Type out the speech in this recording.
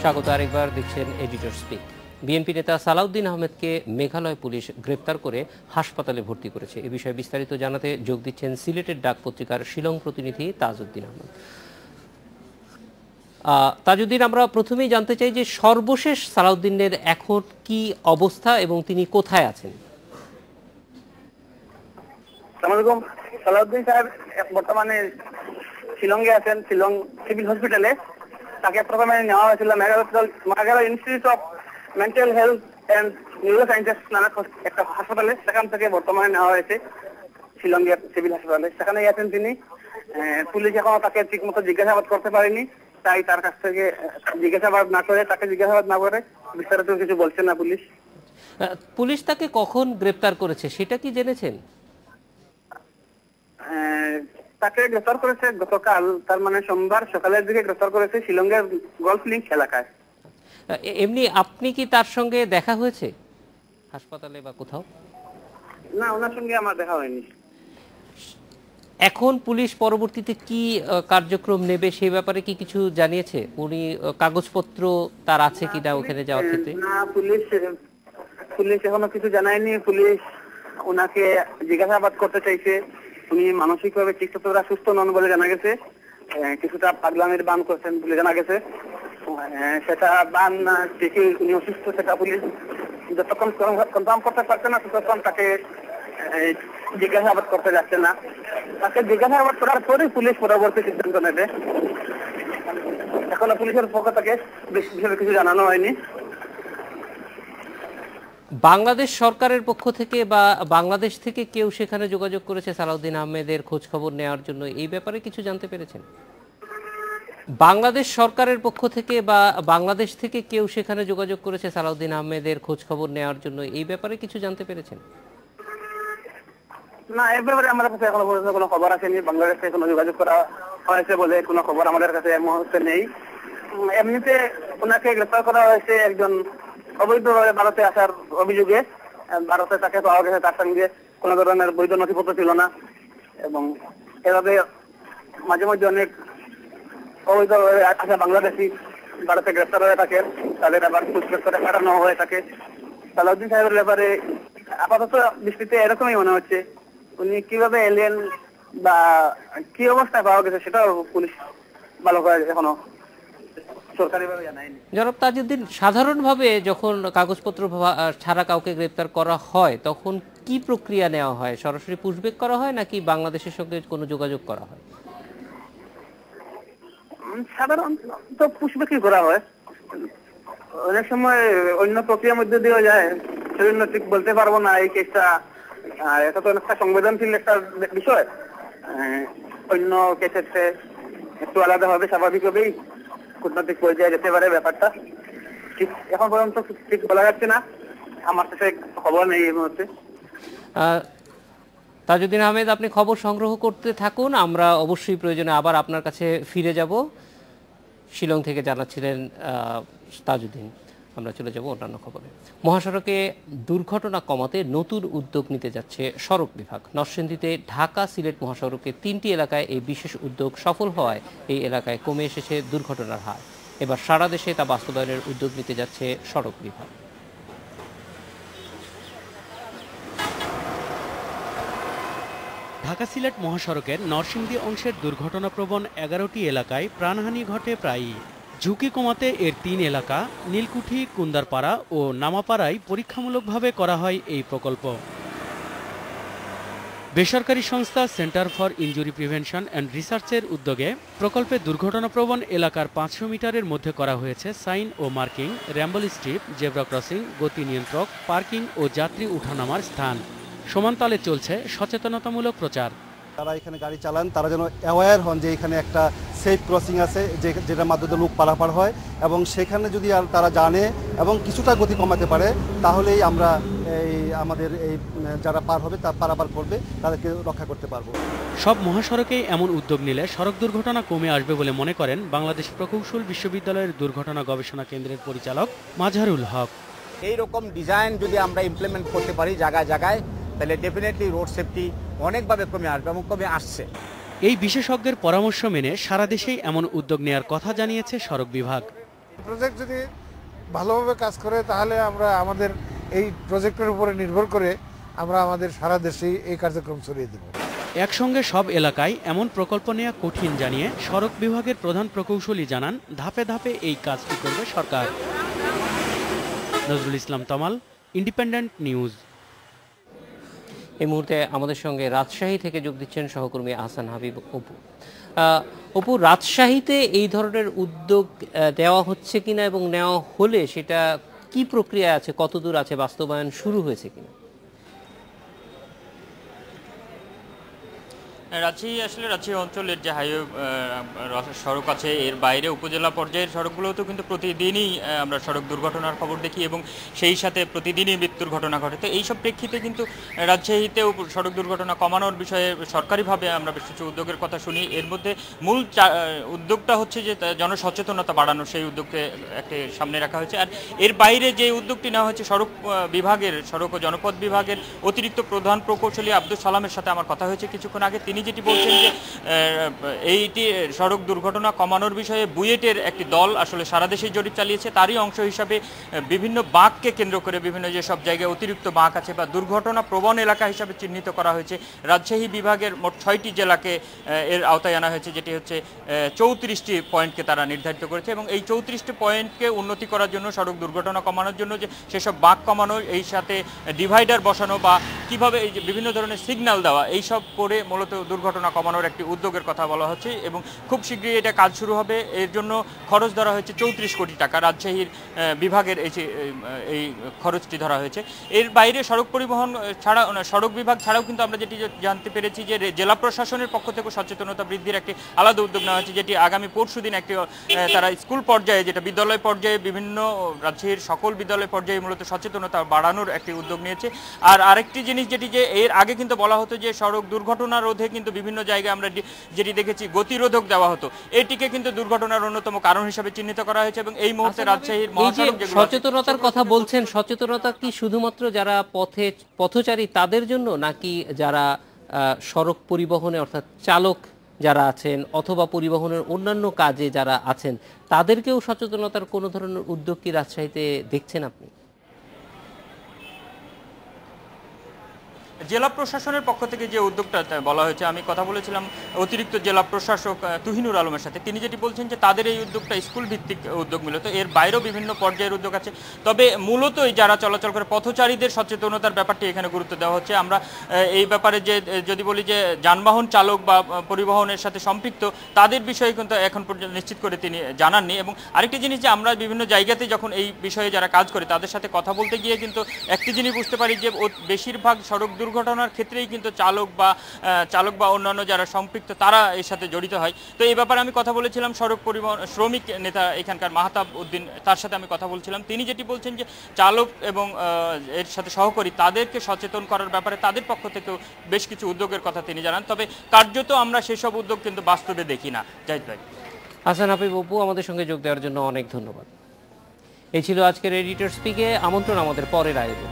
স্বাগত আরেকবার, দেখছেন এডিটর স্পিক। বিএনপি নেতা সালাউদ্দিন আহমেদকে মেঘালয় পুলিশ গ্রেপ্তার করে হাসপাতালে ভর্তি করেছে। এ বিষয়ে বিস্তারিত জানাতে যোগ দিচ্ছেন সিলেটের ডাক পত্রিকার শিলং প্রতিনিধি তাজউদ্দিন আহমেদ। তাজউদ্দিন, আমরা প্রথমেই জানতে চাই যে সর্বশেষ সালাউদ্দিনের এখন কি অবস্থা এবং তিনি কোথায় আছেন? সালাউদ্দিন সাহেব বর্তমানে শিলংয়ে আছেন, শিলং সিভিল হসপিটালে। তাকে প্রথমে নেওয়া হয়েছিল Meghalaya institute of mental health and neuro sciences নামক একটা হাসপাতালে। সেখান থেকে বর্তমানে নেওয়া হয়েছে শিলংয়ের সিভিল হাসপাতালে। সেখানেই আছেন তিনি। পুলিশ এখনো তাকে ঠিক মতো জিজ্ঞাসাবাদ করতে পারেনি, তাই তার কাছ থেকে জিজ্ঞাসাবাদ না করে বিস্তারিত কিছু বলছে না পুলিশ। পুলিশ তাকে কখন গ্রেপ্তার করেছে সেটা কি জেনেছেন? তাকে গ্রেফতার করেছে গতকাল, তার মানে সোমবার সকালের দিকে গ্রেফতার করেছে শিলংয়ের গলফ লিংক এলাকায়। এমনি আপনি কি তার সঙ্গে দেখা হয়েছে হাসপাতালে বা কোথাও? না, ওনার সঙ্গে আমার দেখা হয়নি। এখন পুলিশ পরবর্তীতে কি কার্যক্রম নেবে সেই ব্যাপারে কি কিছু জানিয়েছে? উনি কাগজপত্র তার আছে কিনা ওখানে যাওয়ার ক্ষেত্রে? না, পুলিশ এখনো কিছু জানায়নি। পুলিশ ওনাকে জিজ্ঞাসাবাদ করতে চাইছে। উনি মানসিকভাবে ঠিকঠাক সুস্থ নন বলে জানা গেছে। কিছুটা পাগলামির বান করছেন বলে জানা গেছে। সেটা বান ঠিকই উনি অসুস্থ, সেটা পুলিশ যতক্ষণ কনফার্ম করতে পারছে না ততক্ষণ তাকে জিজ্ঞাসাবাদ করতে যাচ্ছে না। তাকে জিজ্ঞাসাবাদ করার পরেই পুলিশ পরবর্তী সিদ্ধান্ত নেবে। এখনো পুলিশের পক্ষ থেকে বিষয়ে কিছু জানানো হয়নি। বাংলাদেশ সরকারের পক্ষ থেকে বা বাংলাদেশ থেকে কেউ সেখানে যোগাযোগ করেছে সালাউদ্দিন আহমেদের খোঁজ খবর নেওয়ার জন্য? এই ব্যাপারে কিছু জানতে পেরেছেন? বাংলাদেশ সরকারের পক্ষ থেকে বা বাংলাদেশ থেকে কেউ সেখানে যোগাযোগ করেছে সালাউদ্দিন আহমেদের খোঁজ খবর নেওয়ার জন্য? এই ব্যাপারে কিছু জানতে পেরেছেন? না, এই ব্যাপারে আমার কাছে এখনো পর্যন্ত কোনো খবর আসেনি। বাংলাদেশ থেকে কোনো যোগাযোগ করা হয়েছে বলে কোনো খবর আমাদের কাছে এই মুহূর্তে নেই। এমনিতে ওনাকে গ্রেফতার করা হয়েছে একজন অবৈধভাবে ভারতে আসার অভিযোগে। ভারতে তাকে পাওয়া গেছে, তার সঙ্গে কোনো ধরনের বৈধ নথিপত্র ছিল না, এবং এভাবে মাঝে মাঝে অনেক অবৈধভাবে আসা বাংলাদেশি ভারতে গ্রেফতার হয়ে থাকে। তাদের আবার পুলিশ করে পাঠানো হয়ে থাকে। সালাউদ্দিন সাহেবের ব্যাপারে আপাতত দৃষ্টিতে এরকমই মনে হচ্ছে। উনি কিভাবে এলেন বা কি অবস্থায় পাওয়া গেছে সেটাও পুলিশ ভালো করে এখনো সরকারিভাবে জানায়নি। জনাব তাজউদ্দিন, সাধারণভাবে যখন কাগজপত্র ছাড়া কাউকে গ্রেপ্তার করা হয় তখন কি প্রক্রিয়া নেওয়া হয়? সরাসরি পুশব্যাক করা হয় নাকি বাংলাদেশের সঙ্গে কোনো যোগাযোগ করা হয়? সাধারণত পুশব্যাকই করা হয়। অনেক সময় অন্য প্রক্রিয়ার মধ্যে দিয়ে যায়, সেজন্য ঠিক বলতে পারবো না। এই কেসটা এটা তো অনেকটা সংবেদনশীল একটা বিষয়। অন্য কেসের একটু আলাদা হবে, স্বাভাবিকভাবেই কূটনৈতিক পর্যায়ে যেতে পারে ব্যাপারটা। ঠিক এখন পর্যন্ত ঠিক বলা যাচ্ছে না, আমার কাছে খবর নেই এই মুহূর্তে। তাজউদ্দিন আহমেদ, আপনি খবর সংগ্রহ করতে থাকুন, আমরা অবশ্যই প্রয়োজনে আবার আপনার কাছে ফিরে যাব। শিলং থেকে জানাচ্ছিলেন তাজউদ্দিন। আমরা চলে যাব অন্যান্য খবরে। মহাসড়কে দুর্ঘটনা কমাতে নতুন উদ্যোগ নিতে যাচ্ছে সড়ক বিভাগ। নরসিংদীতে ঢাকা সিলেট মহাসড়কে 3টি এলাকায় এই বিশেষ উদ্যোগ সফল হওয়ায় এই এলাকায় কমে এসেছে দুর্ঘটনার হার। এবার সারা দেশে তা বাস্তবায়নের উদ্যোগ নিতে যাচ্ছে সড়ক বিভাগ। ঢাকা সিলেট মহাসড়কের নরসিংদী অংশের দুর্ঘটনাপ্রবণ 11টি এলাকায় প্রাণহানি ঘটে প্রায়ই। ঝুঁকি কমাতে এর 3 এলাকা নীলকুঠি, কুন্দারপাড়া ও নামাপাড়ায় পরীক্ষামূলকভাবে করা হয় এই প্রকল্প। বেসরকারি সংস্থা centre for injury prevention and রিসার্চের উদ্যোগে প্রকল্পে দুর্ঘটনাপ্রবণ এলাকার 500 মিটারের মধ্যে করা হয়েছে সাইন ও marking, rumble strip, zebra crossing, গতি নিয়ন্ত্রক, পার্কিং ও যাত্রী উঠানামার স্থান। সমানতালে চলছে সচেতনতামূলক প্রচার। যারা এখানে গাড়ি চালান তারা যেন অ্যাওয়্যার হন যে এখানে একটা সেফ ক্রসিং আছে, যেটার মাধ্যমে লোক পারাপার হয়, এবং সেখানে যদি তারা জানে এবং কিছুটা গতি কমাতে পারে তাহলেই আমরা আমাদের এই যারা পার হবে তা পারাপার করবে তাদেরকে রক্ষা করতে পারবো। সব মহাসড়কেই এমন উদ্যোগ নিলে সড়ক দুর্ঘটনা কমে আসবে বলে মনে করেন বাংলাদেশ প্রকৌশল বিশ্ববিদ্যালয়ের দুর্ঘটনা গবেষণা কেন্দ্রের পরিচালক মাজহারুল হক। এইরকম ডিজাইন যদি আমরা ইমপ্লিমেন্ট করতে পারি জায়গায় জায়গায়, তাহলে ডেফিনেটলি রোড সেফটি অনেকভাবে কমে আসবে এবং কমে আসছে। এই বিশেষজ্ঞের পরামর্শ মেনে সারা দেশেই এমন উদ্যোগ নেওয়ার কথা জানিয়েছে সড়ক বিভাগ। প্রজেক্ট যদি ভালোভাবে কাজ করে তাহলে আমরা আমাদের এই প্রজেক্টের উপরে নির্ভর করে আমরা আমাদের সারা দেশে এই কার্যক্রম ছড়িয়ে দেব। একসঙ্গে সব এলাকায় এমন প্রকল্প নেওয়া কঠিন জানিয়ে সড়ক বিভাগের প্রধান প্রকৌশলী জানান, ধাপে ধাপে এই কাজটি করবে সরকার। নজরুল ইসলাম তমাল, ইন্ডিপেন্ডেন্ট নিউজ। এই মুহূর্তে আমাদের সঙ্গে রাজশাহী থেকে যোগ দিচ্ছেন সহকর্মী আহসান হাবিব অপু। অপু, রাজশাহীতে এই ধরনের উদ্যোগ দেওয়া হচ্ছে কিনা এবং নেওয়া হলে সেটা কি প্রক্রিয়া আছে, কতদূর আছে, বাস্তবায়ন শুরু হয়েছে কিনা? রাজশাহী অঞ্চলের যে হাইওয়ে সড়ক আছে এর বাইরে উপজেলা পর্যায়ের সড়কগুলোতেও কিন্তু প্রতিদিনই আমরা সড়ক দুর্ঘটনার খবর দেখি এবং সেই সাথে প্রতিদিনই মৃত্যুর ঘটনা ঘটে। তো এইসব প্রেক্ষিতে কিন্তু রাজশাহীতেও সড়ক দুর্ঘটনা কমানোর বিষয়ে সরকারিভাবে আমরা বেশ কিছু উদ্যোগের কথা শুনি। এর মধ্যে মূল উদ্যোগটা হচ্ছে যে জনসচেতনতা বাড়ানো, সেই উদ্যোগকে একটি সামনে রাখা হয়েছে। আর এর বাইরে যে উদ্যোগটি নেওয়া হয়েছে সড়ক ও জনপথ বিভাগের অতিরিক্ত প্রধান প্রকৌশলী আব্দুল সালামের সাথে আমার কথা হয়েছে কিছুক্ষণ আগে। তিনি যেটি বলছেন যে এইটি সড়ক দুর্ঘটনা কমানোর বিষয়ে বুয়েটের একটি দল আসলে সারা দেশে জরিপ চালিয়েছে। তারই অংশ হিসাবে বিভিন্ন বাঁককে কেন্দ্র করে বিভিন্ন যেসব জায়গায় অতিরিক্ত বাঁক আছে বা দুর্ঘটনা প্রবণ এলাকা হিসাবে চিহ্নিত করা হয়েছে, রাজশাহী বিভাগের মোট 6টি জেলাকে এর আওতায় আনা হয়েছে, যেটি হচ্ছে 34টি পয়েন্টকে তারা নির্ধারিত করেছে। এবং এই 34টি পয়েন্টকে উন্নতি করার জন্য, সড়ক দুর্ঘটনা কমানোর জন্য যে সেসব বাঁক কমানো, এই সাথে ডিভাইডার বসানো বা কিভাবে এই যে বিভিন্ন ধরনের সিগন্যাল দেওয়া, এইসব করে মূলত দুর্ঘটনা কমানোর একটি উদ্যোগের কথা বলা হচ্ছে এবং খুব শীঘ্রই এটা কাজ শুরু হবে। এর জন্য খরচ ধরা হয়েছে 34 কোটি টাকা। রাজশাহীর বিভাগের এই খরচটি ধরা হয়েছে। এর বাইরে সড়ক পরিবহন ছাড়া, সড়ক বিভাগ ছাড়াও কিন্তু আমরা যেটি জানতে পেরেছি যে জেলা প্রশাসনের পক্ষ থেকে সচেতনতা বৃদ্ধির একটি আলাদা উদ্যোগ নেওয়া হয়েছে, যেটি আগামী পরশুদিন একটি তারা স্কুল পর্যায়ে, যেটা বিদ্যালয় পর্যায়ে, বিভিন্ন রাজশাহীর সকল বিদ্যালয় পর্যায়ে মূলত সচেতনতা বাড়ানোর একটি উদ্যোগ নিয়েছে। আর আরেকটি জিনিস যেটি, যে এর আগে কিন্তু বলা হতো যে সড়ক দুর্ঘটনা রোধে কিন্তু বিভিন্ন জায়গায় আমরা যেটি দেখেছি গতিরোধক দেওয়া হতো, এটিকে কিন্তু দুর্ঘটনার অন্যতম কারণ হিসেবে চিহ্নিত করা হয়েছে। এবং এই মুহূর্তে রাজশাহীর মহাসড়ক যেগুলো, সচেতনতার কথা বলছেন, সচেতনতা কি শুধুমাত্র যারা পথচারী তাদের জন্য, নাকি যারা সড়ক পরিবহনে অর্থাৎ চালক যারা আছেন অথবা পরিবহনের অন্যান্য কাজে যারা আছেন তাদেরকেও সচেতনতার কোনো ধরনের উদ্যোগ কি রাজশাহীতে দেখছেন আপনি? জেলা প্রশাসনের পক্ষ থেকে যে উদ্যোগটা বলা হয়েছে, আমি কথা বলেছিলাম অতিরিক্ত জেলা প্রশাসক তুহিনুর আলমের সাথে। তিনি যেটি বলছেন যে তাদের এই উদ্যোগটা স্কুল ভিত্তিক উদ্যোগ, মূলত এর বাইরেও বিভিন্ন পর্যায়ের উদ্যোগ আছে। তবে মূলত যারা চলাচল করে পথচারীদের সচেতনতার ব্যাপারটি এখানে গুরুত্ব দেওয়া হচ্ছে। আমরা এই ব্যাপারে যে যদি বলি যে যানবাহন চালক বা পরিবহনের সাথে সম্পৃক্ত তাদের বিষয়ে কিন্তু এখন পর্যন্ত নিশ্চিত করে তিনি জানাননি। এবং আরেকটি জিনিস, যে আমরা বিভিন্ন জায়গাতে যখন এই বিষয়ে যারা কাজ করে তাদের সাথে কথা বলতে গিয়ে কিন্তু একটি জিনিস বুঝতে পারি যে বেশিরভাগ সড়ক দুর্ঘটনার ক্ষেত্রেই কিন্তু চালক বা অন্যান্য যারা সম্পৃক্ত তারা এর সাথে জড়িত হয়। তো এই ব্যাপারে আমি কথা বলেছিলাম সড়ক পরিবহন শ্রমিক নেতা এখানকার মাহতাব উদ্দিন, তার সাথে আমি কথা বলছিলাম। তিনি যেটি বলছেন যে চালক এবং এর সাথে সহকারী তাদেরকে সচেতন করার ব্যাপারে তাদের পক্ষ থেকেও বেশ কিছু উদ্যোগের কথা তিনি জানান। তবে কার্যত আমরা সেসব উদ্যোগ কিন্তু বাস্তবে দেখি না। জাহিদ ভাই। আহসান হাবিব অপু, আমাদের সঙ্গে যোগ দেওয়ার জন্য অনেক ধন্যবাদ। এই ছিল আজকের এডিটর স্পিকে। আমন্ত্রণ আমাদের পরের আয়োজন।